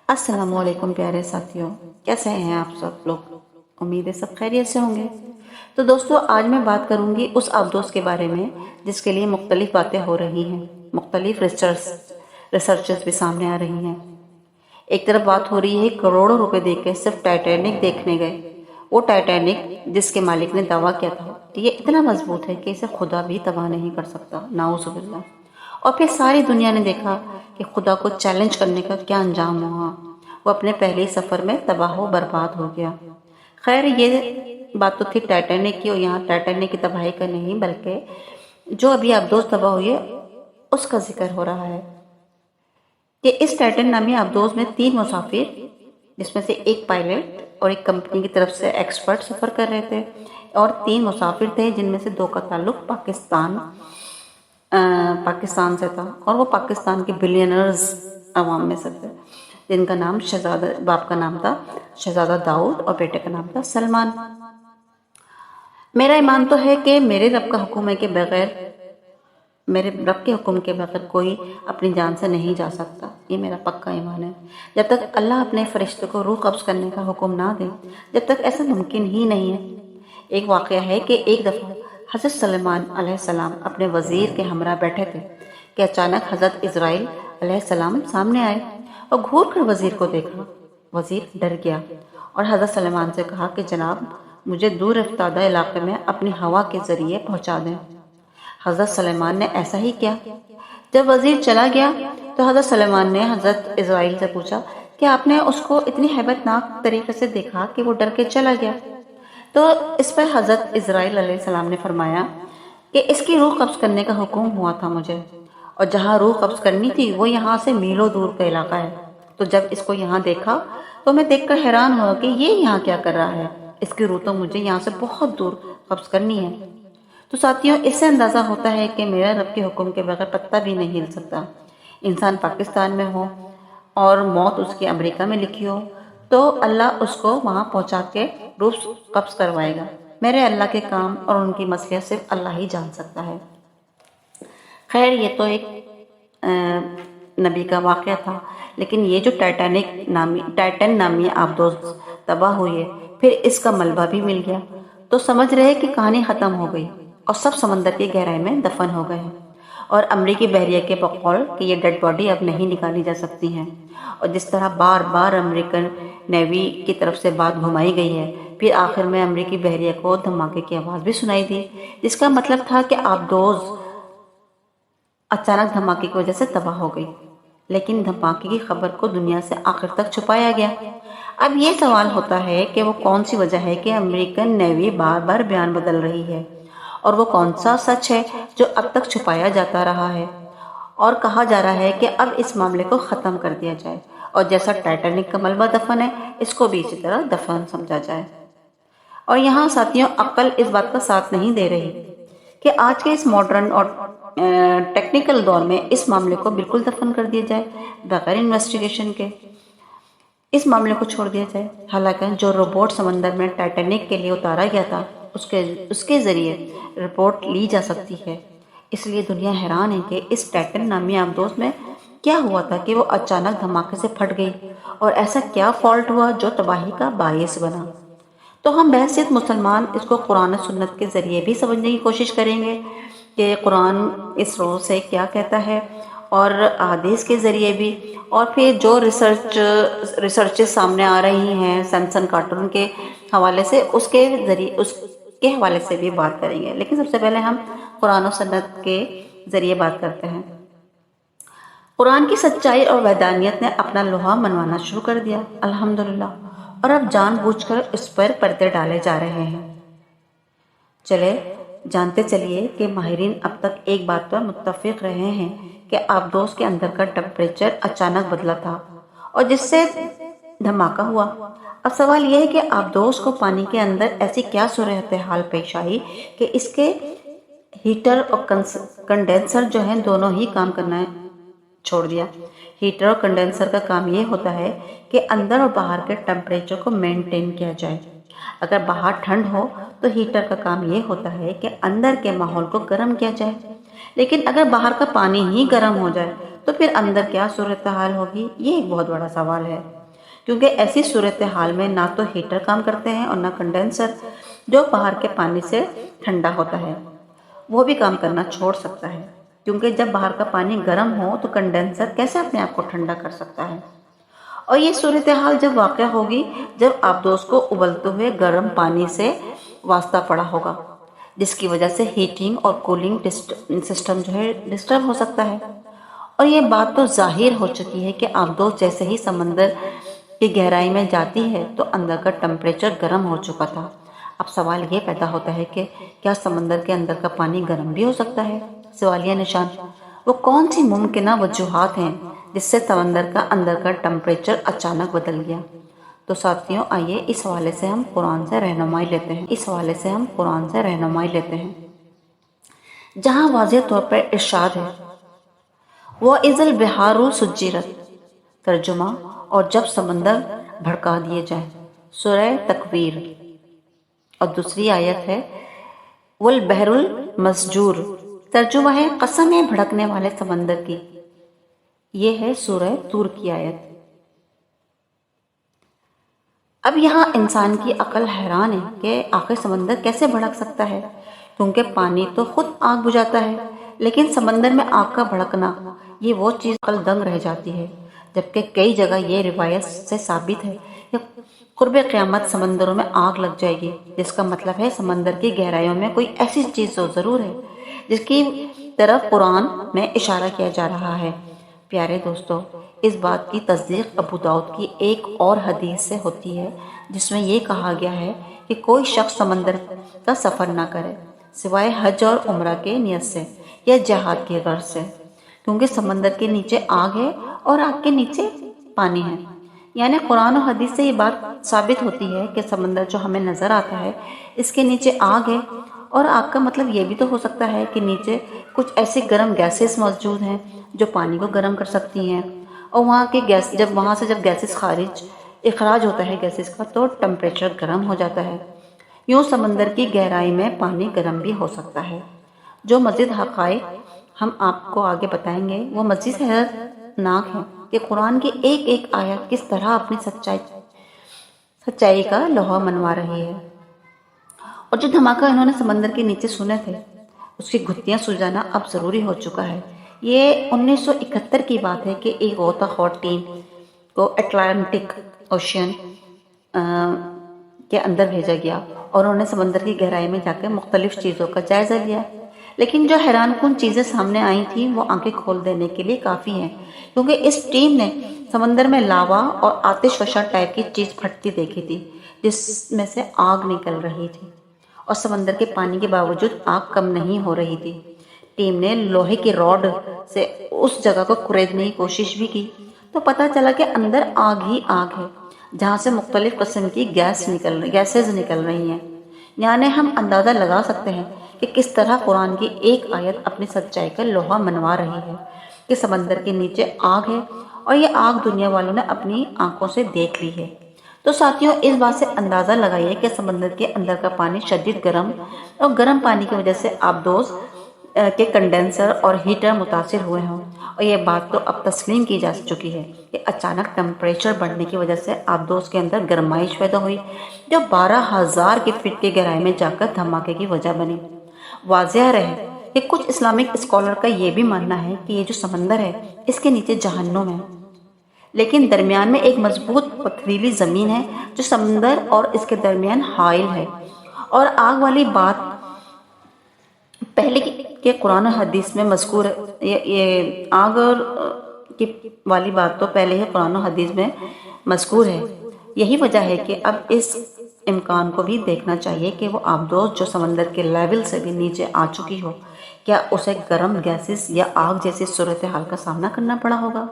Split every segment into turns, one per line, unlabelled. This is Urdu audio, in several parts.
السلام علیکم پیارے ساتھیوں، کیسے ہیں آپ سب لوگ؟ امید ہے سب خیریت سے ہوں گے۔ تو دوستو، آج میں بات کروں گی اس آبدوز کے بارے میں جس کے لیے مختلف باتیں ہو رہی ہیں، مختلف ریسرچز بھی سامنے آ رہی ہیں۔ ایک طرف بات ہو رہی ہے کروڑوں روپے دے کے صرف ٹائٹینک دیکھنے گئے، وہ ٹائٹینک جس کے مالک نے دعویٰ کیا تھا کہ یہ اتنا مضبوط ہے کہ اسے خدا بھی تباہ نہیں کر سکتا، نعوذ باللہ۔ اور پھر ساری دنیا نے دیکھا کہ خدا کو چیلنج کرنے کا کیا انجام ہوا، وہ اپنے پہلے سفر میں تباہ و برباد ہو گیا۔ خیر، یہ بات تو تھی ٹائٹینک کی، اور یہاں ٹائٹینک کی تباہی کا نہیں بلکہ جو ابھی آبدوز تباہ ہوئی ہے اس کا ذکر ہو رہا ہے کہ اس ٹائٹن نامی آبدوز میں 3 مسافر، جس میں سے ایک پائلٹ اور ایک کمپنی کی طرف سے ایکسپرٹ سفر کر رہے تھے، اور 3 مسافر تھے جن میں سے 2 کا تعلق پاکستان سے تھا، اور وہ پاکستان کے بلینئرز عوام میں سے تھے، جن کا نام باپ کا نام تھا شہزادہ داؤد اور بیٹے کا نام تھا سلمان۔ میرا ایمان تو ہے کہ میرے رب کا حکم ہے کہ میرے رب کے حکم کے بغیر کوئی اپنی جان سے نہیں جا سکتا، یہ میرا پکا ایمان ہے۔ جب تک اللہ اپنے فرشتے کو روح قبض کرنے کا حکم نہ دے، جب تک ایسا ممکن ہی نہیں ہے۔ ایک واقعہ ہے کہ ایک دفعہ حضرت سلیمان علیہ السلام اپنے وزیر کے ہمراہ بیٹھے تھے کہ اچانک حضرت اسرائیل علیہ السلام سامنے آئے اور گھور کر وزیر کو دیکھا۔ وزیر ڈر گیا اور حضرت سلیمان سے کہا کہ جناب، مجھے دور افتادہ علاقے میں اپنی ہوا کے ذریعے پہنچا دیں۔ حضرت سلیمان نے ایسا ہی کیا۔ جب وزیر چلا گیا تو حضرت سلیمان نے حضرت اسرائیل سے پوچھا کہ آپ نے اس کو اتنی ہیبت ناک طریقے سے دیکھا کہ وہ ڈر کے چلا گیا؟ تو اس پر حضرت اسرائیل علیہ السلام نے فرمایا کہ اس کی روح قبض کرنے کا حکم ہوا تھا مجھے، اور جہاں روح قبض کرنی تھی وہ یہاں سے میلوں دور کا علاقہ ہے۔ تو جب اس کو یہاں دیکھا تو میں دیکھ کر حیران ہوا کہ یہ یہاں کیا کر رہا ہے، اس کی روح تو مجھے یہاں سے بہت دور قبض کرنی ہے۔ تو ساتھیوں، اس سے اندازہ ہوتا ہے کہ میرا رب کے حکم کے بغیر پتہ بھی نہیں ہل سکتا۔ انسان پاکستان میں ہو اور موت اس کی امریکہ میں لکھی ہو تو اللہ اس کو وہاں پہنچا کے روح قبض کروائے گا۔ میرے اللہ کے کام اور ان کی مصلحت صرف اللہ ہی جان سکتا ہے۔ خیر، یہ تو ایک نبی کا واقعہ تھا، لیکن یہ جو ٹائٹن نامی آبدوز تباہ ہوئی ہے، پھر اس کا ملبہ بھی مل گیا، تو سمجھ رہے کہ کہانی ختم ہو گئی اور سب سمندر کی گہرائی میں دفن ہو گئے ہیں، اور امریکی بحریہ کے بقول کہ یہ ڈیڈ باڈی اب نہیں نکالی جا سکتی ہیں۔ اور جس طرح بار بار امریکن نیوی کی طرف سے بات گھمائی گئی ہے، پھر آخر میں امریکی بحریہ کو دھماکے کی آواز بھی سنائی دی، جس کا مطلب تھا کہ آبدوز اچانک دھماکے کی وجہ سے تباہ ہو گئی، لیکن دھماکے کی خبر کو دنیا سے آخر تک چھپایا گیا۔ اب یہ سوال ہوتا ہے کہ وہ کون سی وجہ ہے کہ امریکن نیوی بار بار بیان بدل رہی ہے، اور وہ کون سا سچ ہے جو اب تک چھپایا جاتا رہا ہے، اور کہا جا رہا ہے کہ اب اس معاملے کو ختم کر دیا جائے، اور جیسا ٹائٹینک کا ملبہ دفن ہے، اس کو بھی اسی طرح دفن سمجھا جائے۔ اور یہاں ساتھیوں، عقل اس بات کا ساتھ نہیں دے رہی کہ آج کے اس ماڈرن اور ٹیکنیکل دور میں اس معاملے کو بالکل دفن کر دیا جائے، بغیر انویسٹیگیشن کے اس معاملے کو چھوڑ دیا جائے۔ حالانکہ جو روبوٹ سمندر میں ٹائٹینک کے لیے اتارا گیا تھا، اس کے ذریعے رپورٹ لی جا سکتی ہے۔ اس لیے دنیا حیران ہے کہ اس ٹائٹن نامی آبدوز میں کیا ہوا تھا کہ وہ اچانک دھماکے سے پھٹ گئی، اور ایسا کیا فالٹ ہوا جو تباہی کا باعث بنا۔ تو ہم بحیثیت مسلمان اس کو قرآن و سنت کے ذریعے بھی سمجھنے کی کوشش کریں گے کہ قرآن اس روز سے کیا کہتا ہے، اور احادیث کے ذریعے بھی، اور پھر جو ریسرچز سامنے آ رہی ہیں سیمسن کارٹون کے حوالے سے، اس کے حوالے سے بھی بات کریں گے۔ لیکن سب سے پہلے ہم قرآن و سنت کے ذریعے بات کرتے ہیں۔ قرآن کی سچائی اور وحدانیت نے اپنا لوہا منوانا شروع کر دیا، الحمدللہ، اور اب جان بوجھ کر اس پر پردے ڈالے جا رہے ہیں۔ جانتے چلیے کہ ماہرین اب تک ایک بات پر متفق رہے ہیں کہ آبدوز کے اندر کا ٹمپریچر اچانک بدلا تھا، اور جس سے دھماکہ ہوا۔ اب سوال یہ ہے کہ آبدوز کو پانی کے اندر ایسی کیا صورتحال پیش آئی کہ اس کے ہیٹر اور کنڈینسر جو ہیں دونوں ہی کام کرنا چھوڑ دیا۔ ہیٹر اور کنڈینسر کا کام یہ ہوتا ہے کہ اندر اور باہر کے ٹمپریچر کو مینٹین کیا جائے۔ اگر باہر ٹھنڈ ہو تو ہیٹر کا کام یہ ہوتا ہے کہ اندر کے ماحول کو گرم کیا جائے، لیکن اگر باہر کا پانی ہی گرم ہو جائے تو پھر اندر کیا صورتحال ہوگی، یہ ایک بہت بڑا سوال ہے۔ کیونکہ ایسی صورتحال میں نہ تو ہیٹر کام کرتے ہیں اور نہ کنڈینسر جو باہر کے پانی سے ٹھنڈا ہوتا ہے وہ بھی کام کرنا چھوڑ سکتا ہے، کیونکہ جب باہر کا پانی گرم ہو تو کنڈینسر کیسے اپنے آپ کو ٹھنڈا کر سکتا ہے۔ اور یہ صورتحال جب واقع ہوگی جب آبدوز کو ابلتے ہوئے گرم پانی سے واسطہ پڑا ہوگا، جس کی وجہ سے ہیٹنگ اور کولنگ سسٹم جو ہے ڈسٹرب ہو سکتا ہے۔ اور یہ بات تو ظاہر ہو چکی ہے کہ آبدوز جیسے ہی سمندر کی گہرائی میں جاتی ہے تو اندر کا ٹمپریچر گرم ہو چکا تھا۔ اب سوال یہ پیدا ہوتا ہے کہ کیا سمندر کے اندر کا پانی گرم بھی ہو سکتا ہے؟ سوالیہ نشان۔ وہ کون سی ممکنہ وجوہات ہیں جس سے سمندر کا اندر کا ٹمپریچر اچانک بدل گیا؟ تو ساتھیوں آئیے اس حوالے سے ہم قرآن سے رہنمائی لیتے ہیں، جہاں واضح طور پر ارشاد ہے وَإِذَا الْبِحَارُ سُجِّرَتْ، ترجمہ اور جب سمندر بھڑکا دیے جائیں، سورہ تکویر۔ اور دوسری آیت ہے وَالْبَحْرُ الْمَسْجُورُ، ترجمہ ہے قسم ہے بھڑکنے والے سمندر کی۔ یہ ہے سورہ طور کی آیت۔ اب یہاں انسان کی عقل حیران ہے کہ آخر سمندر کیسے بھڑک سکتا ہے، کیونکہ پانی تو خود آگ بجھاتا ہے، لیکن سمندر میں آگ کا بھڑکنا، یہ وہ چیز عقل دنگ رہ جاتی ہے۔ جبکہ کئی جگہ یہ روایت سے ثابت ہے کہ قرب قیامت سمندروں میں آگ لگ جائے گی، جس کا مطلب ہے سمندر کی گہرائیوں میں کوئی ایسی چیز تو ضرور ہے جس کی طرف قرآن میں اشارہ کیا جا رہا ہے۔ پیارے دوستو، اس بات کی تصدیق ابو داؤد کی ایک اور حدیث سے ہوتی ہے جس میں یہ کہا گیا ہے کہ کوئی شخص سمندر کا سفر نہ کرے سوائے حج اور عمرہ کے نیت سے یا جہاد کی غرض سے، کیونکہ سمندر کے نیچے آگ ہے اور آگ کے نیچے پانی ہے۔ یعنی قرآن و حدیث سے یہ بات ثابت ہوتی ہے کہ سمندر جو ہمیں نظر آتا ہے اس کے نیچے آگ ہے، اور آگ کا مطلب یہ بھی تو ہو سکتا ہے کہ نیچے کچھ ایسی گرم گیسز موجود ہیں جو پانی کو گرم کر سکتی ہیں، اور وہاں سے جب گیسز اخراج ہوتا ہے گیسز کا تو ٹمپریچر گرم ہو جاتا ہے۔ یوں سمندر کی گہرائی میں پانی گرم بھی ہو سکتا ہے۔ جو مزید حقائق ہم آپ کو آگے بتائیں گے وہ مزید حیرتناک ہیں کہ قرآن کی ایک ایک آیت کس طرح اپنی سچائی کا لوہا منوا رہی ہے۔ اور جو دھماکہ انہوں نے سمندر کے نیچے سنے تھے اس کی گھٹیاں سلجھانا اب ضروری ہو چکا ہے۔ یہ 1971 کی بات ہے کہ ایک غوطہ خور ٹیم کو اٹلانٹک اوشین کے اندر بھیجا گیا اور انہوں نے سمندر کی گہرائی میں جا کے مختلف چیزوں کا جائزہ لیا، لیکن جو حیران کن چیزیں سامنے آئی تھیں وہ آنکھیں کھول دینے کے لیے کافی ہیں، کیونکہ اس ٹیم نے سمندر میں لاوا اور آتش فشاں ٹائپ کی چیز پھٹتی دیکھی تھی جس میں سے آگ نکل رہی تھی، اور سمندر کے پانی کے باوجود آگ کم نہیں ہو رہی تھی۔ ٹیم نے لوہے کی راڈ سے اس جگہ کو کریدنے کی کوشش بھی کی تو پتہ چلا کہ اندر آگ ہی آگ ہے، جہاں سے مختلف قسم کی گیسز نکل رہی ہیں۔ یعنی ہم اندازہ لگا سکتے ہیں کہ کس طرح قرآن کی ایک آیت اپنی سچائی کا لوہا منوا رہی ہے کہ سمندر کے نیچے آگ ہے، اور یہ آگ دنیا والوں نے اپنی آنکھوں سے دیکھ لی ہے۔ تو ساتھیوں، اس بات سے اندازہ لگائیے کہ سمندر کے اندر کا پانی شدید گرم، اور گرم پانی کی وجہ سے آبدوز کے کنڈینسر اور ہیٹر متاثر ہوئے ہوں، اور یہ بات تو اب تسلیم کی جا چکی ہے کہ اچانک ٹمپریچر بڑھنے کی وجہ سے آبدوز کے اندر گرمائش پیدا ہوئی جو 12,000 کی فٹ کی گہرائی میں جا کر دھماکے کی وجہ بنی۔ واضح رہے کہ کچھ اسلامک اسکالر کا یہ بھی ماننا ہے کہ یہ جو سمندر ہے اس کے نیچے جہنم ہے، لیکن درمیان میں ایک مضبوط پتھریلی زمین ہے جو سمندر اور اس کے درمیان حائل ہے۔ اور آگ والی بات پہلے کے قرآن و حدیث میں مذکور ہے، یہ آگ کی والی بات تو پہلے ہی قرآن و حدیث میں مذکور ہے۔ یہی وجہ ہے کہ اب اس امکان کو بھی دیکھنا چاہیے کہ وہ آبدوز جو سمندر کے لیول سے بھی نیچے آ چکی ہو، کیا اسے گرم گیسز یا آگ جیسی صورتحال کا سامنا کرنا پڑا ہوگا،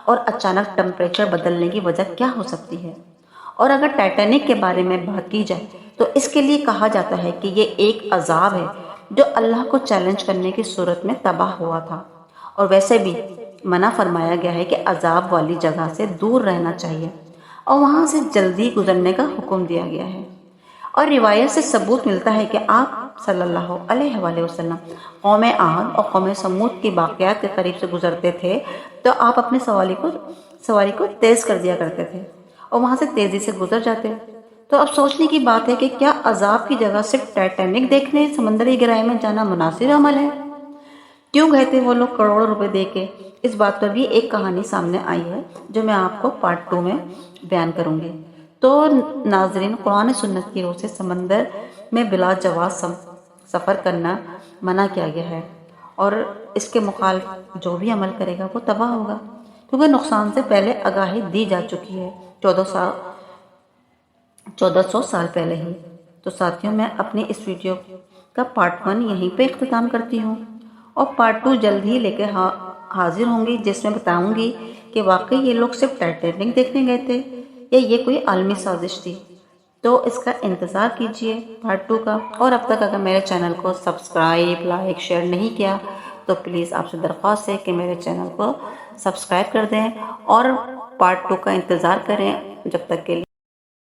اور اچانک ٹمپریچر بدلنے کی وجہ کیا ہو سکتی ہے۔ اور اگر ٹائٹینک کے بارے میں بات کی جائے تو اس کے لیے کہا جاتا ہے کہ یہ ایک عذاب ہے جو اللہ کو چیلنج کرنے کی صورت میں تباہ ہوا تھا، اور ویسے بھی منع فرمایا گیا ہے کہ عذاب والی جگہ سے دور رہنا چاہیے اور وہاں سے جلدی گزرنے کا حکم دیا گیا ہے۔ اور روایت سے ثبوت ملتا ہے کہ آپ صلی اللہ علیہ وآلہ وسلم قوم عاد اور قوم سمود کی باقیات کے قریب سے گزرتے تھے تو آپ اپنی سواری کو تیز کر دیا کرتے تھے، اور وہاں سے تیزی سے گزر جاتے۔ تو اب سوچنے کی بات ہے کہ کیا عذاب کی جگہ صرف ٹائٹینک دیکھنے سمندری گہرائی میں جانا مناسب عمل ہے؟ کیوں گئے تھے وہ لوگ کروڑوں روپے دے کے؟ اس بات پر بھی ایک کہانی سامنے آئی ہے جو میں آپ کو پارٹ 2 میں بیان کروں گی۔ تو ناظرین، قرآن سنت کی روح سے سمندر میں بلا جواز سفر کرنا منع کیا گیا ہے، اور اس کے مخالف جو بھی عمل کرے گا وہ تباہ ہوگا، کیونکہ نقصان سے پہلے آگاہی دی جا چکی ہے 1400 سال پہلے ہی۔ تو ساتھیوں، میں اپنی اس ویڈیو کا پارٹ 1 یہیں پہ اختتام کرتی ہوں، اور پارٹ 2 جلد ہی لے کے حاضر ہوں گی، جس میں بتاؤں گی کہ واقعی یہ لوگ صرف ٹائٹینک دیکھنے گئے تھے یا یہ کوئی عالمی سازش تھی۔ تو اس کا انتظار کیجئے پارٹ 2 کا، اور اب تک اگر میرے چینل کو سبسکرائب، لائک، شیئر نہیں کیا تو پلیز آپ سے درخواست ہے کہ میرے چینل کو سبسکرائب کر دیں اور پارٹ 2 کا انتظار کریں۔ جب تک کے لیے